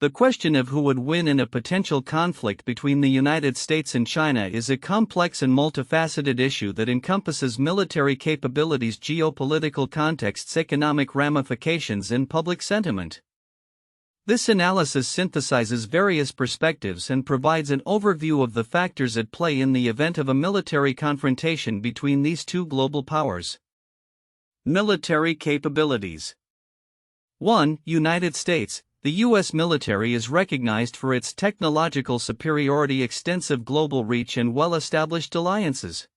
The question of who would win in a potential conflict between the United States and China is a complex and multifaceted issue that encompasses military capabilities, geopolitical contexts, economic ramifications, and public sentiment. This analysis synthesizes various perspectives and provides an overview of the factors at play in the event of a military confrontation between these two global powers. Military capabilities. 1. United States. The U.S. military is recognized for its technological superiority, extensive global reach, and well-established alliances.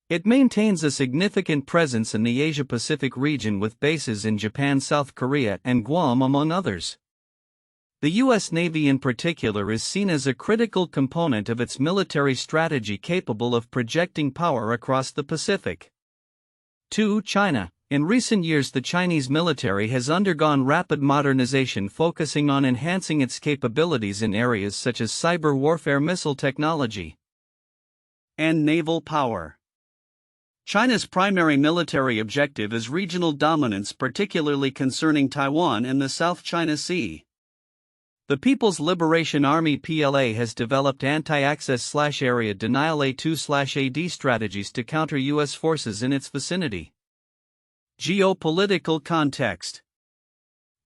It maintains a significant presence in the Asia-Pacific region with bases in Japan, South Korea, and Guam, among others. The U.S. Navy in particular is seen as a critical component of its military strategy, capable of projecting power across the Pacific. 2. China. In recent years, the Chinese military has undergone rapid modernization, focusing on enhancing its capabilities in areas such as cyber warfare, missile technology, and naval power. China's primary military objective is regional dominance, particularly concerning Taiwan and the South China Sea. The People's Liberation Army (PLA) has developed anti-access/area denial A2/AD strategies to counter U.S. forces in its vicinity. Geopolitical context.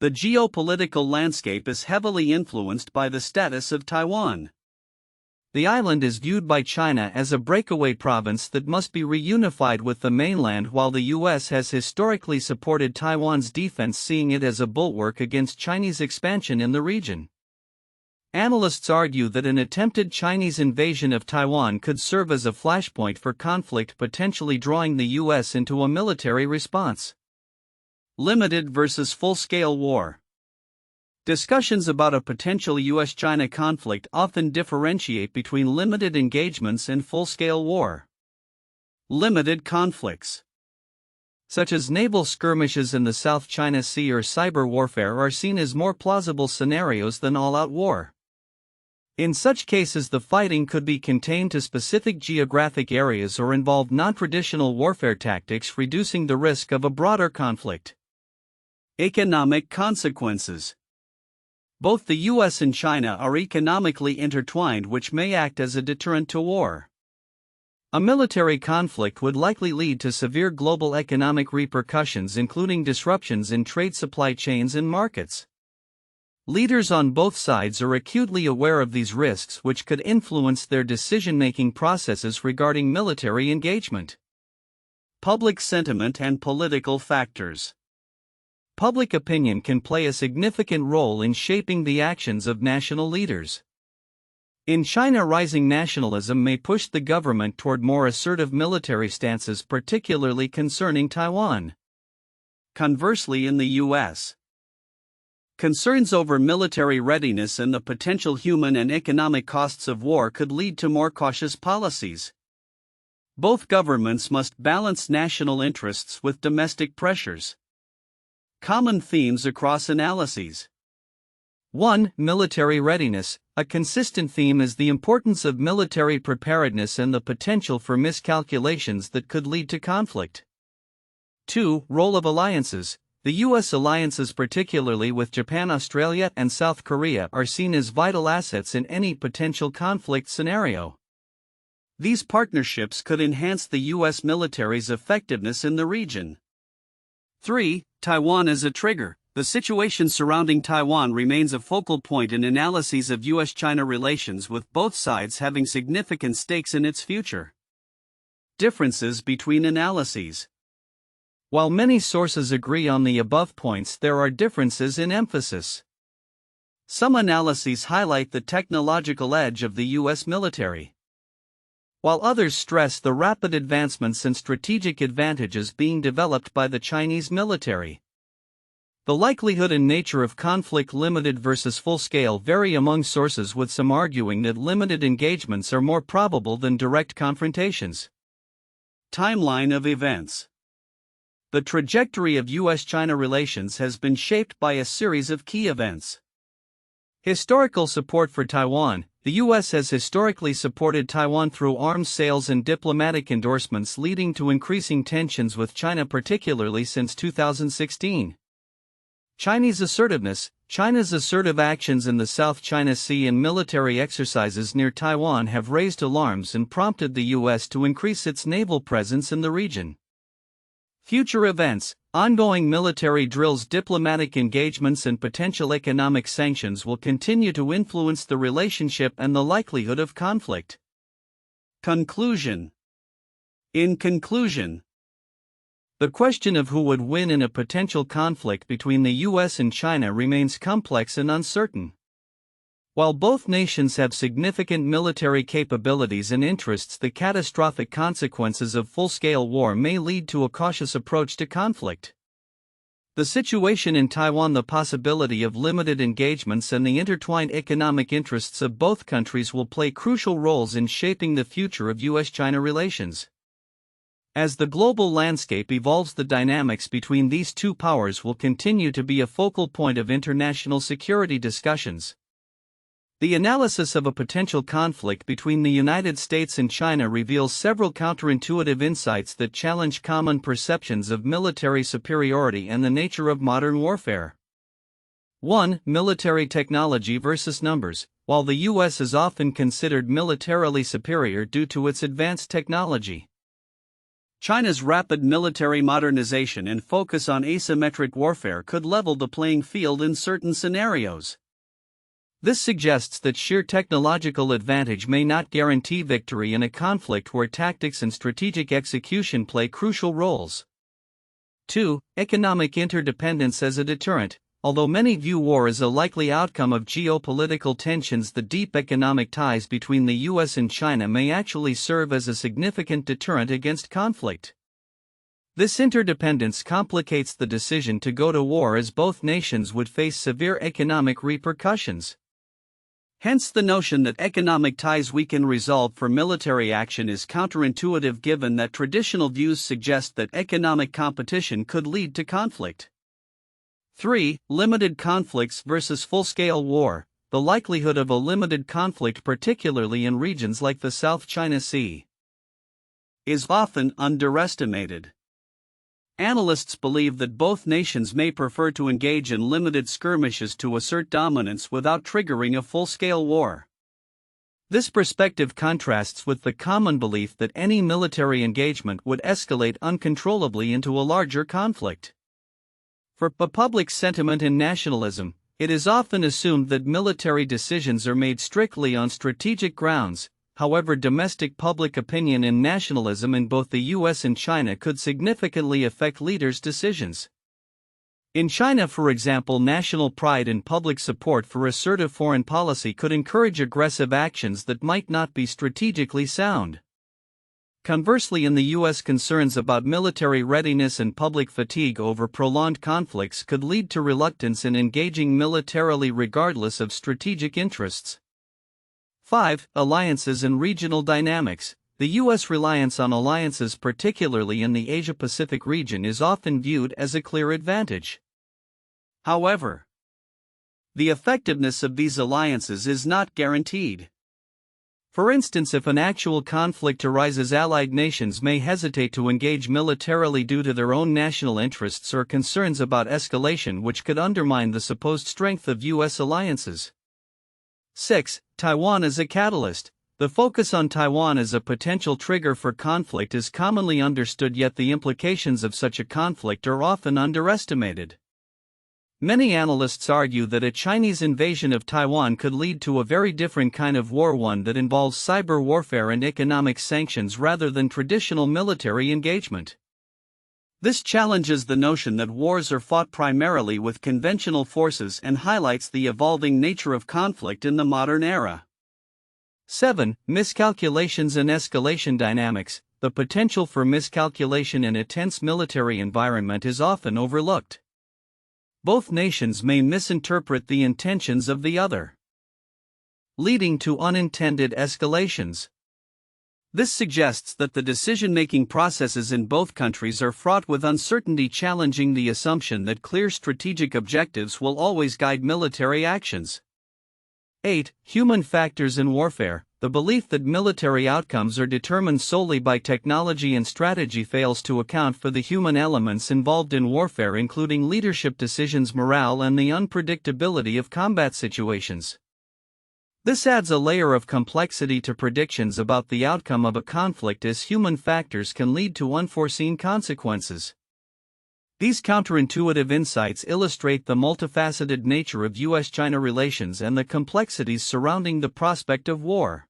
The geopolitical landscape is heavily influenced by the status of Taiwan. The island is viewed by China as a breakaway province that must be reunified with the mainland, while the U.S. has historically supported Taiwan's defense, seeing it as a bulwark against Chinese expansion in the region. Analysts argue that an attempted Chinese invasion of Taiwan could serve as a flashpoint for conflict, potentially drawing the U.S. into a military response. Limited versus full-scale war. Discussions about a potential U.S.-China conflict often differentiate between limited engagements and full-scale war. Limited conflicts, such as naval skirmishes in the South China Sea or cyber warfare, are seen as more plausible scenarios than all-out war. In such cases, the fighting could be contained to specific geographic areas or involve non-traditional warfare tactics, reducing the risk of a broader conflict. Economic consequences. Both the U.S. and China are economically intertwined, which may act as a deterrent to war. A military conflict would likely lead to severe global economic repercussions, including disruptions in trade supply chains and markets. Leaders on both sides are acutely aware of these risks, which could influence their decision-making processes regarding military engagement. Public sentiment and political factors. Public opinion can play a significant role in shaping the actions of national leaders. In China, rising nationalism may push the government toward more assertive military stances, particularly concerning Taiwan. Conversely, in the U.S., concerns over military readiness and the potential human and economic costs of war could lead to more cautious policies. Both governments must balance national interests with domestic pressures. Common themes across analyses. 1. Military readiness. A consistent theme is the importance of military preparedness and the potential for miscalculations that could lead to conflict. 2. Role of alliances. The U.S. alliances, particularly with Japan, Australia, and South Korea, are seen as vital assets in any potential conflict scenario. These partnerships could enhance the U.S. military's effectiveness in the region. 3. Taiwan as a trigger. The situation surrounding Taiwan remains a focal point in analyses of U.S.-China relations, with both sides having significant stakes in its future. Differences between analyses. While many sources agree on the above points, there are differences in emphasis. Some analyses highlight the technological edge of the U.S. military, while others stress the rapid advancements and strategic advantages being developed by the Chinese military. The likelihood and nature of conflict, limited versus full-scale, vary among sources, with some arguing that limited engagements are more probable than direct confrontations. Timeline of events. The trajectory of U.S.-China relations has been shaped by a series of key events. Historical support for Taiwan. The U.S. has historically supported Taiwan through arms sales and diplomatic endorsements, leading to increasing tensions with China, particularly since 2016. Chinese assertiveness. China's assertive actions in the South China Sea and military exercises near Taiwan have raised alarms and prompted the U.S. to increase its naval presence in the region. Future events, ongoing military drills, diplomatic engagements, and potential economic sanctions will continue to influence the relationship and the likelihood of conflict. Conclusion. In conclusion, the question of who would win in a potential conflict between the U.S. and China remains complex and uncertain. While both nations have significant military capabilities and interests, the catastrophic consequences of full-scale war may lead to a cautious approach to conflict. The situation in Taiwan, the possibility of limited engagements, and the intertwined economic interests of both countries will play crucial roles in shaping the future of U.S.-China relations. As the global landscape evolves, the dynamics between these two powers will continue to be a focal point of international security discussions. The analysis of a potential conflict between the United States and China reveals several counterintuitive insights that challenge common perceptions of military superiority and the nature of modern warfare. 1. Military technology versus numbers. While the U.S. is often considered militarily superior due to its advanced technology, China's rapid military modernization and focus on asymmetric warfare could level the playing field in certain scenarios. This suggests that sheer technological advantage may not guarantee victory in a conflict where tactics and strategic execution play crucial roles. 2. Economic interdependence as a deterrent. Although many view war as a likely outcome of geopolitical tensions, the deep economic ties between the U.S. and China may actually serve as a significant deterrent against conflict. This interdependence complicates the decision to go to war, as both nations would face severe economic repercussions. Hence, the notion that economic ties weaken resolve for military action is counterintuitive, given that traditional views suggest that economic competition could lead to conflict. 3. Limited conflicts versus full-scale war. The likelihood of a limited conflict, particularly in regions like the South China Sea, is often underestimated. Analysts believe that both nations may prefer to engage in limited skirmishes to assert dominance without triggering a full-scale war. This perspective contrasts with the common belief that any military engagement would escalate uncontrollably into a larger conflict. For public sentiment and nationalism, it is often assumed that military decisions are made strictly on strategic grounds. However, domestic public opinion and nationalism in both the U.S. and China could significantly affect leaders' decisions. In China, for example, national pride and public support for assertive foreign policy could encourage aggressive actions that might not be strategically sound. Conversely, in the U.S., concerns about military readiness and public fatigue over prolonged conflicts could lead to reluctance in engaging militarily regardless of strategic interests. 5. Alliances and regional dynamics. The U.S. reliance on alliances, particularly in the Asia-Pacific region, is often viewed as a clear advantage. However, the effectiveness of these alliances is not guaranteed. For instance, if an actual conflict arises, allied nations may hesitate to engage militarily due to their own national interests or concerns about escalation, which could undermine the supposed strength of U.S. alliances. 6. Taiwan as a catalyst. The focus on Taiwan as a potential trigger for conflict is commonly understood, yet the implications of such a conflict are often underestimated. Many analysts argue that a Chinese invasion of Taiwan could lead to a very different kind of war, one that involves cyber warfare and economic sanctions rather than traditional military engagement. This challenges the notion that wars are fought primarily with conventional forces and highlights the evolving nature of conflict in the modern era. 7. Miscalculations and escalation dynamics. The potential for miscalculation in a tense military environment is often overlooked. Both nations may misinterpret the intentions of the other, leading to unintended escalations. This suggests that the decision-making processes in both countries are fraught with uncertainty, challenging the assumption that clear strategic objectives will always guide military actions. 8. Human factors in warfare. the belief that military outcomes are determined solely by technology and strategy fails to account for the human elements involved in warfare, including leadership decisions, morale, and the unpredictability of combat situations. This adds a layer of complexity to predictions about the outcome of a conflict, as human factors can lead to unforeseen consequences. These counterintuitive insights illustrate the multifaceted nature of U.S.-China relations and the complexities surrounding the prospect of war.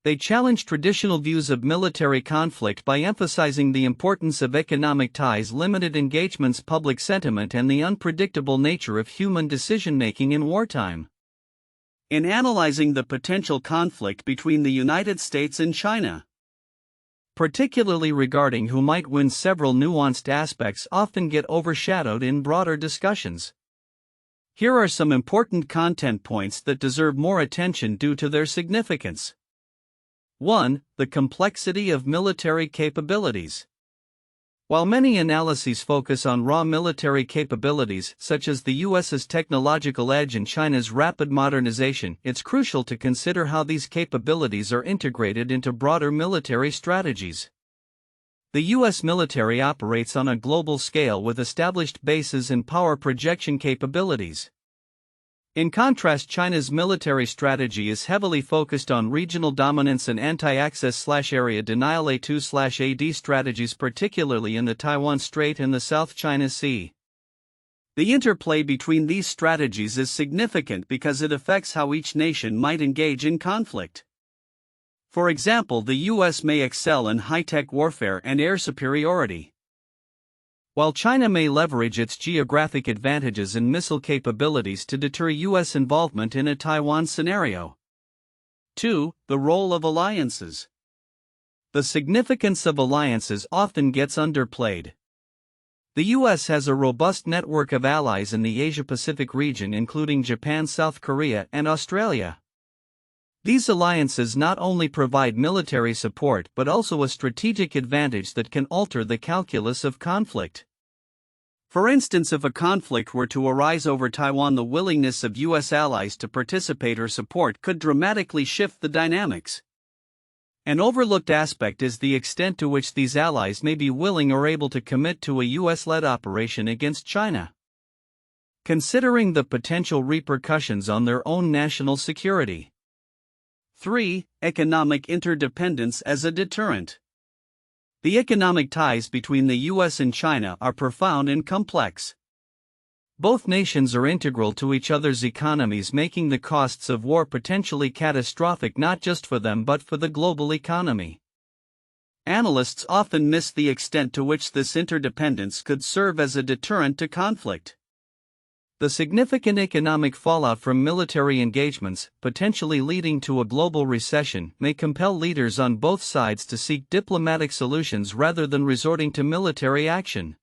They challenge traditional views of military conflict by emphasizing the importance of economic ties, limited engagements, public sentiment, and the unpredictable nature of human decision-making in wartime. In analyzing the potential conflict between the United States and China, particularly regarding who might win, several nuanced aspects often get overshadowed in broader discussions. Here are some important content points that deserve more attention due to their significance. 1. The complexity of military capabilities. While many analyses focus on raw military capabilities, such as the U.S.'s technological edge and China's rapid modernization, it's crucial to consider how these capabilities are integrated into broader military strategies. The U.S. military operates on a global scale with established bases and power projection capabilities. In contrast, China's military strategy is heavily focused on regional dominance and anti-access/area denial A2/AD strategies, particularly in the Taiwan Strait and the South China Sea. The interplay between these strategies is significant because it affects how each nation might engage in conflict. For example, the U.S. may excel in high-tech warfare and air superiority, while China may leverage its geographic advantages and missile capabilities to deter U.S. involvement in a Taiwan scenario. 2. The role of alliances. The significance of alliances often gets underplayed. The U.S. has a robust network of allies in the Asia-Pacific region, including Japan, South Korea, and Australia. These alliances not only provide military support but also a strategic advantage that can alter the calculus of conflict. For instance, if a conflict were to arise over Taiwan, the willingness of U.S. allies to participate or support could dramatically shift the dynamics. An overlooked aspect is the extent to which these allies may be willing or able to commit to a U.S.-led operation against China, considering the potential repercussions on their own national security. 3. Economic interdependence as a deterrent. The economic ties between the U.S. and China are profound and complex. Both nations are integral to each other's economies, making the costs of war potentially catastrophic not just for them but for the global economy. Analysts often miss the extent to which this interdependence could serve as a deterrent to conflict. The significant economic fallout from military engagements, potentially leading to a global recession, may compel leaders on both sides to seek diplomatic solutions rather than resorting to military action.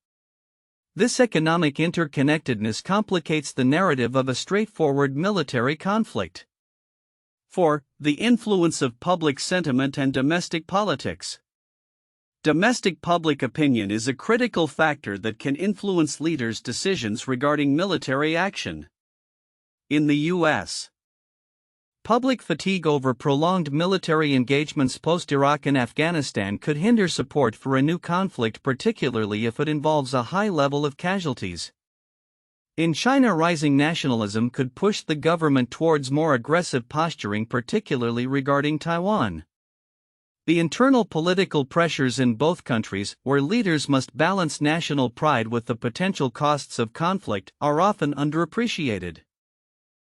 This economic interconnectedness complicates the narrative of a straightforward military conflict. 4. The influence of public sentiment and domestic politics. Domestic public opinion is a critical factor that can influence leaders' decisions regarding military action. In the U.S., public fatigue over prolonged military engagements post-Iraq and Afghanistan could hinder support for a new conflict, particularly if it involves a high level of casualties. In China, rising nationalism could push the government towards more aggressive posturing, particularly regarding Taiwan. The internal political pressures in both countries, where leaders must balance national pride with the potential costs of conflict, are often underappreciated.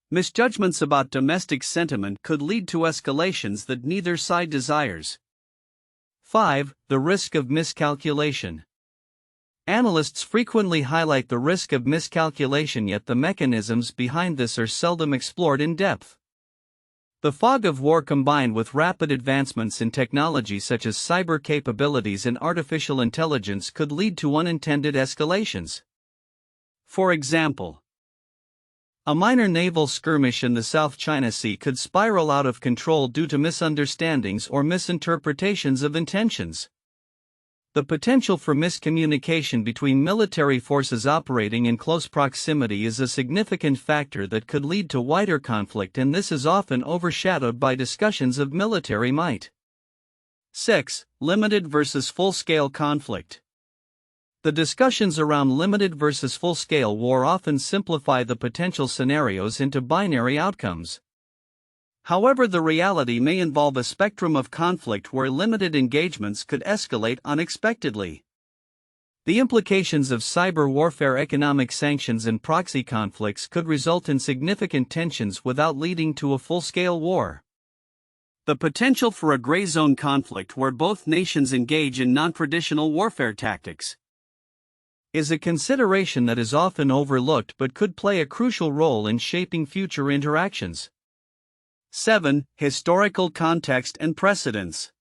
Misjudgments about domestic sentiment could lead to escalations that neither side desires. 5. The risk of miscalculation. Analysts frequently highlight the risk of miscalculation, yet the mechanisms behind this are seldom explored in depth. The fog of war, combined with rapid advancements in technology such as cyber capabilities and artificial intelligence, could lead to unintended escalations. For example, a minor naval skirmish in the South China Sea could spiral out of control due to misunderstandings or misinterpretations of intentions. The potential for miscommunication between military forces operating in close proximity is a significant factor that could lead to wider conflict, and this is often overshadowed by discussions of military might. 6. Limited versus full-scale conflict. The discussions around limited versus full-scale war often simplify the potential scenarios into binary outcomes. However, the reality may involve a spectrum of conflict where limited engagements could escalate unexpectedly. The implications of cyber warfare, economic sanctions, and proxy conflicts could result in significant tensions without leading to a full-scale war. The potential for a gray zone conflict where both nations engage in non-traditional warfare tactics is a consideration that is often overlooked but could play a crucial role in shaping future interactions. 7. Historical context and precedents.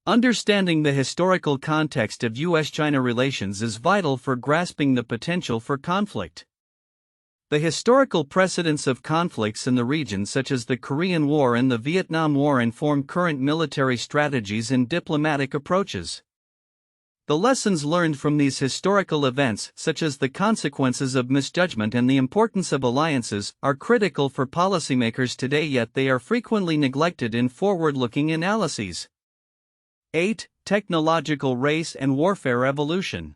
Understanding the historical context of U.S. China relations is vital for grasping the potential for conflict. The historical precedents of conflicts in the region, such as the Korean War and the Vietnam War, inform current military strategies and diplomatic approaches. The lessons learned from these historical events, such as the consequences of misjudgment and the importance of alliances, are critical for policymakers today, yet they are frequently neglected in forward-looking analyses. 8. Technological race and warfare evolution.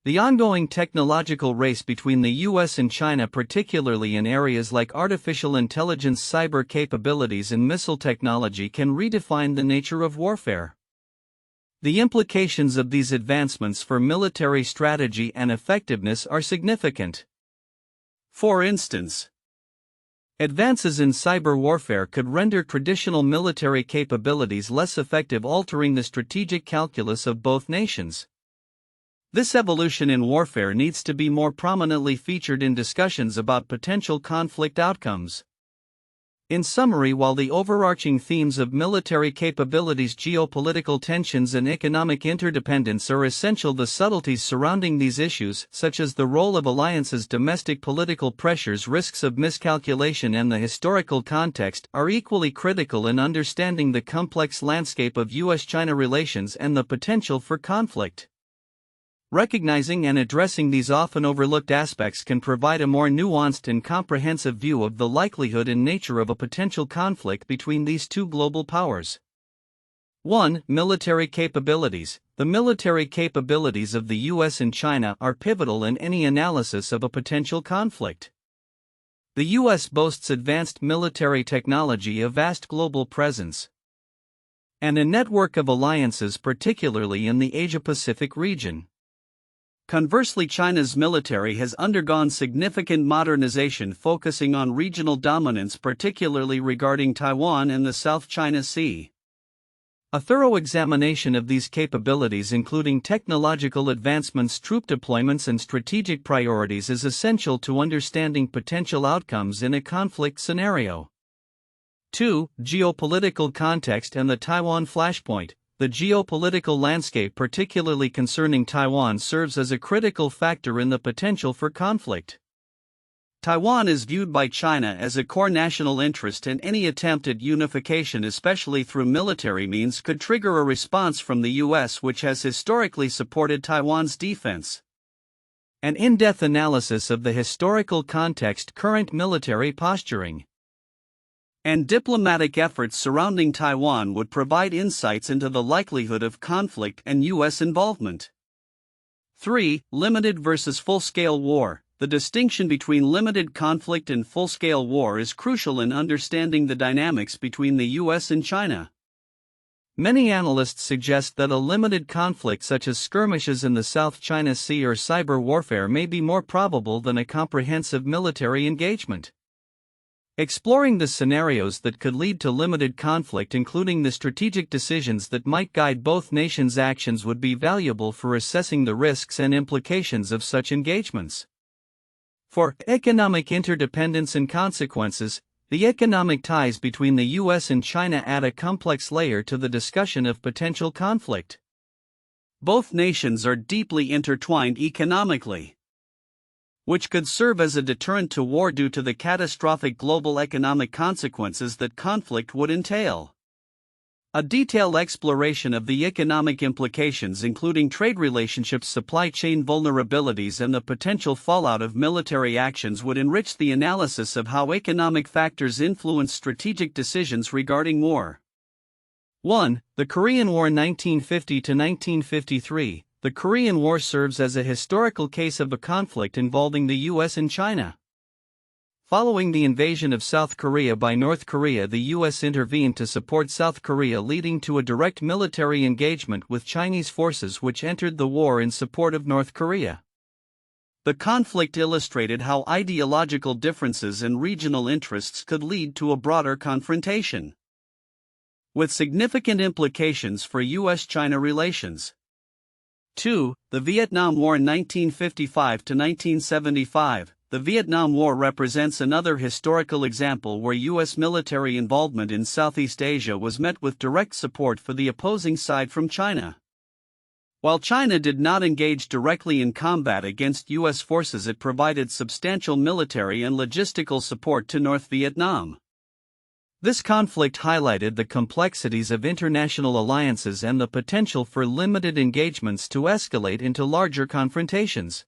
The ongoing technological race between the U.S. and China, particularly in areas like artificial intelligence, cyber capabilities, and missile technology, can redefine the nature of warfare. The implications of these advancements for military strategy and effectiveness are significant. For instance, advances in cyber warfare could render traditional military capabilities less effective, altering the strategic calculus of both nations. This evolution in warfare needs to be more prominently featured in discussions about potential conflict outcomes. In summary, while the overarching themes of military capabilities, geopolitical tensions, and economic interdependence are essential, the subtleties surrounding these issues, such as the role of alliances, domestic political pressures, risks of miscalculation, and the historical context, are equally critical in understanding the complex landscape of U.S. China relations and the potential for conflict. Recognizing and addressing these often overlooked aspects can provide a more nuanced and comprehensive view of the likelihood and nature of a potential conflict between these two global powers. 1. Military capabilities. The military capabilities of the U.S. and China are pivotal in any analysis of a potential conflict. The U.S. boasts advanced military technology, a vast global presence, and a network of alliances, particularly in the Asia-Pacific region. Conversely, China's military has undergone significant modernization, focusing on regional dominance, particularly regarding Taiwan and the South China Sea. A thorough examination of these capabilities, including technological advancements, troop deployments, and strategic priorities, is essential to understanding potential outcomes in a conflict scenario. 2. Geopolitical context and the Taiwan flashpoint. The geopolitical landscape, particularly concerning Taiwan, serves as a critical factor in the potential for conflict. Taiwan is viewed by China as a core national interest, and any attempt at unification, especially through military means, could trigger a response from the U.S., which has historically supported Taiwan's defense. An in-depth analysis of the historical context, current military posturing, and diplomatic efforts surrounding Taiwan would provide insights into the likelihood of conflict and U.S. involvement. 3. Limited versus full-scale war. The distinction between limited conflict and full-scale war is crucial in understanding the dynamics between the U.S. and China. Many analysts suggest that a limited conflict such as skirmishes in the South China Sea or cyber warfare may be more probable than a comprehensive military engagement. Exploring the scenarios that could lead to limited conflict, including the strategic decisions that might guide both nations' actions, would be valuable for assessing the risks and implications of such engagements. 4. Economic interdependence and consequences. The economic ties between the U.S. and China add a complex layer to the discussion of potential conflict. Both nations are deeply intertwined economically, which could serve as a deterrent to war due to the catastrophic global economic consequences that conflict would entail. A detailed exploration of the economic implications, including trade relationships, supply chain vulnerabilities, and the potential fallout of military actions, would enrich the analysis of how economic factors influence strategic decisions regarding war. 1. The Korean War 1950 to 1953. The Korean War serves as a historical case of a conflict involving the U.S. and China. Following the invasion of South Korea by North Korea, the U.S. intervened to support South Korea, leading to a direct military engagement with Chinese forces which entered the war in support of North Korea. The conflict illustrated how ideological differences and regional interests could lead to a broader confrontation, with significant implications for U.S. China relations. 2. The Vietnam War 1955 to 1975. The Vietnam War represents another historical example where U.S. military involvement in Southeast Asia was met with direct support for the opposing side from China. While China did not engage directly in combat against U.S. forces, it provided substantial military and logistical support to North Vietnam. This conflict highlighted the complexities of international alliances and the potential for limited engagements to escalate into larger confrontations.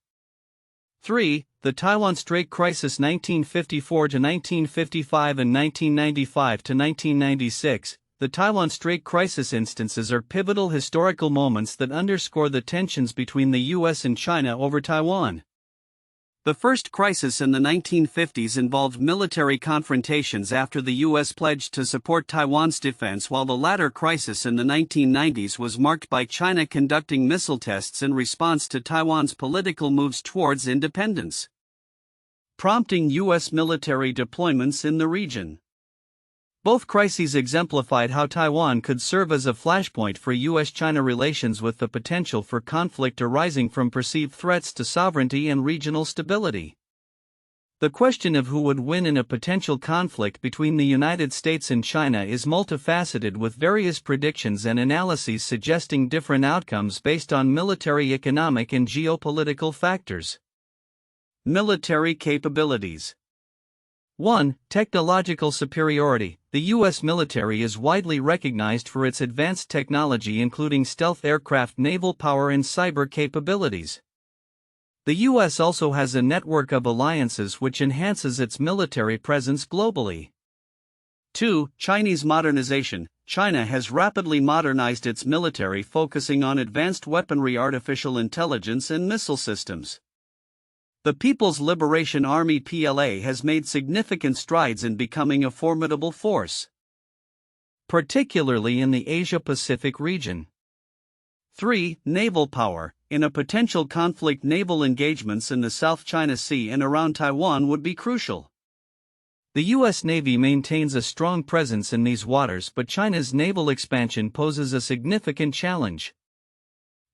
3. The Taiwan Strait Crisis 1954 to 1955 and 1995 to 1996. The Taiwan Strait Crisis instances are pivotal historical moments that underscore the tensions between the U.S. and China over Taiwan. The first crisis in the 1950s involved military confrontations after the U.S. pledged to support Taiwan's defense, while the latter crisis in the 1990s was marked by China conducting missile tests in response to Taiwan's political moves towards independence, prompting U.S. military deployments in the region. Both crises exemplified how Taiwan could serve as a flashpoint for U.S. China relations, with the potential for conflict arising from perceived threats to sovereignty and regional stability. The question of who would win in a potential conflict between the United States and China is multifaceted, with various predictions and analyses suggesting different outcomes based on military, economic, and geopolitical factors. Military capabilities. 1. Technological superiority. The U.S. military is widely recognized for its advanced technology, including stealth aircraft, naval power, and cyber capabilities. The U.S. also has a network of alliances which enhances its military presence globally. 2. Chinese modernization. China has rapidly modernized its military, focusing on advanced weaponry, artificial intelligence, and missile systems. The People's Liberation Army (PLA) has made significant strides in becoming a formidable force, particularly in the Asia-Pacific region. 3. Naval power. In a potential conflict, naval engagements in the South China Sea and around Taiwan would be crucial. The U.S. Navy maintains a strong presence in these waters, but China's naval expansion poses a significant challenge.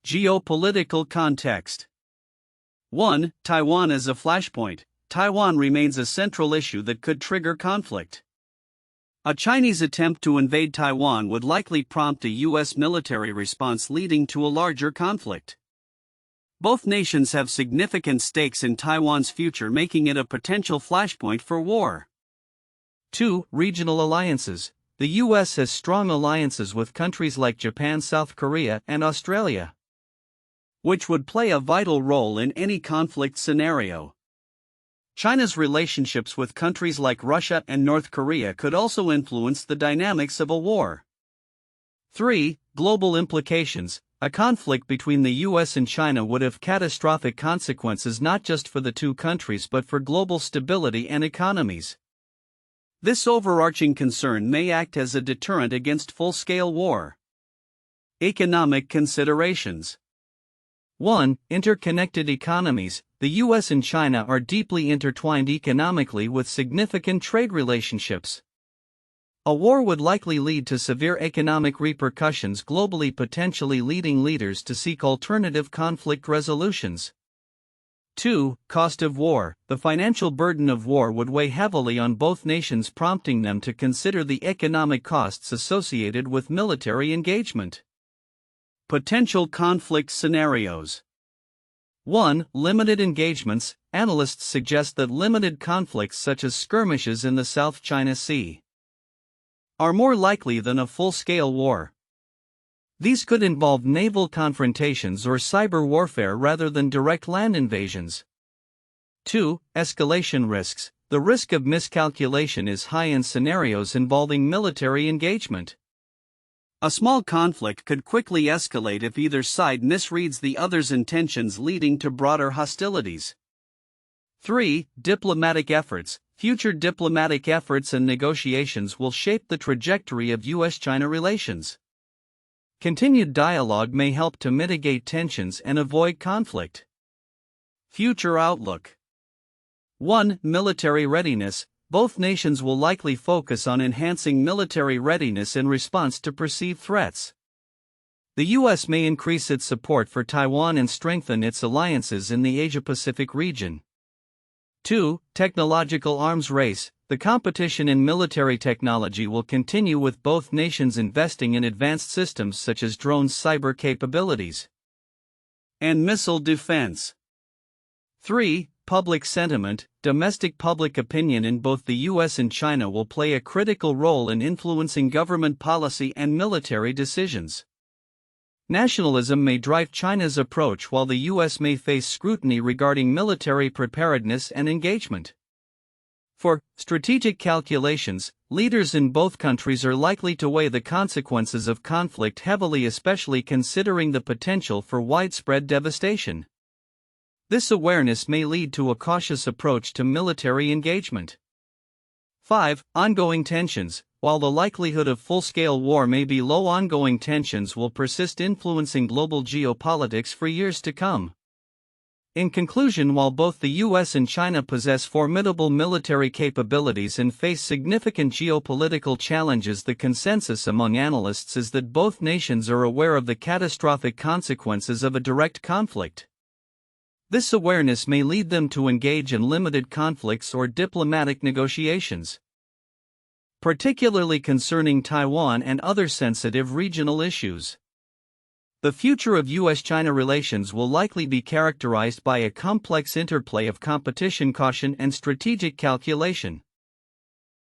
Geopolitical context. 1. Taiwan as a flashpoint. Taiwan remains a central issue that could trigger conflict. A Chinese attempt to invade Taiwan would likely prompt a U.S. military response, leading to a larger conflict. Both nations have significant stakes in Taiwan's future, making it a potential flashpoint for war. 2. Regional alliances. The U.S. has strong alliances with countries like Japan, South Korea, and Australia, which would play a vital role in any conflict scenario. China's relationships with countries like Russia and North Korea could also influence the dynamics of a war. 3. Global implications. A conflict between the U.S. and China would have catastrophic consequences not just for the two countries but for global stability and economies. This overarching concern may act as a deterrent against full-scale war. Economic considerations. 1. Interconnected economies. The U.S. and China are deeply intertwined economically, with significant trade relationships. A war would likely lead to severe economic repercussions globally, potentially leading leaders to seek alternative conflict resolutions. 2. Cost of war. The financial burden of war would weigh heavily on both nations, prompting them to consider the economic costs associated with military engagement. Potential conflict scenarios. 1. Limited engagements. Analysts suggest that limited conflicts such as skirmishes in the South China Sea, are more likely than a full-scale war. These could involve naval confrontations or cyber warfare rather than direct land invasions. 2. Escalation risks. The risk of miscalculation is high in scenarios involving military engagement. A small conflict could quickly escalate if either side misreads the other's intentions, leading to broader hostilities. 3. Diplomatic efforts. Future diplomatic efforts and negotiations will shape the trajectory of U.S. China relations. Continued dialogue may help to mitigate tensions and avoid conflict. Future outlook. 1. Military readiness. Both nations will likely focus on enhancing military readiness in response to perceived threats. The U.S. may increase its support for Taiwan and strengthen its alliances in the Asia-Pacific region. 2. Technological arms race. The competition in military technology will continue, with both nations investing in advanced systems such as drones, cyber capabilities, and missile defense. 3. Public sentiment. Domestic public opinion in both the U.S. and China will play a critical role in influencing government policy and military decisions. Nationalism may drive China's approach, while the U.S. may face scrutiny regarding military preparedness and engagement. For strategic calculations, leaders in both countries are likely to weigh the consequences of conflict heavily, especially considering the potential for widespread devastation. This awareness may lead to a cautious approach to military engagement. 5. Ongoing tensions. While the likelihood of full-scale war may be low, ongoing tensions will persist, influencing global geopolitics for years to come. In conclusion, while both the U.S. and China possess formidable military capabilities and face significant geopolitical challenges, the consensus among analysts is that both nations are aware of the catastrophic consequences of a direct conflict. This awareness may lead them to engage in limited conflicts or diplomatic negotiations, particularly concerning Taiwan and other sensitive regional issues. The future of U.S.-China relations will likely be characterized by a complex interplay of competition, caution, and strategic calculation.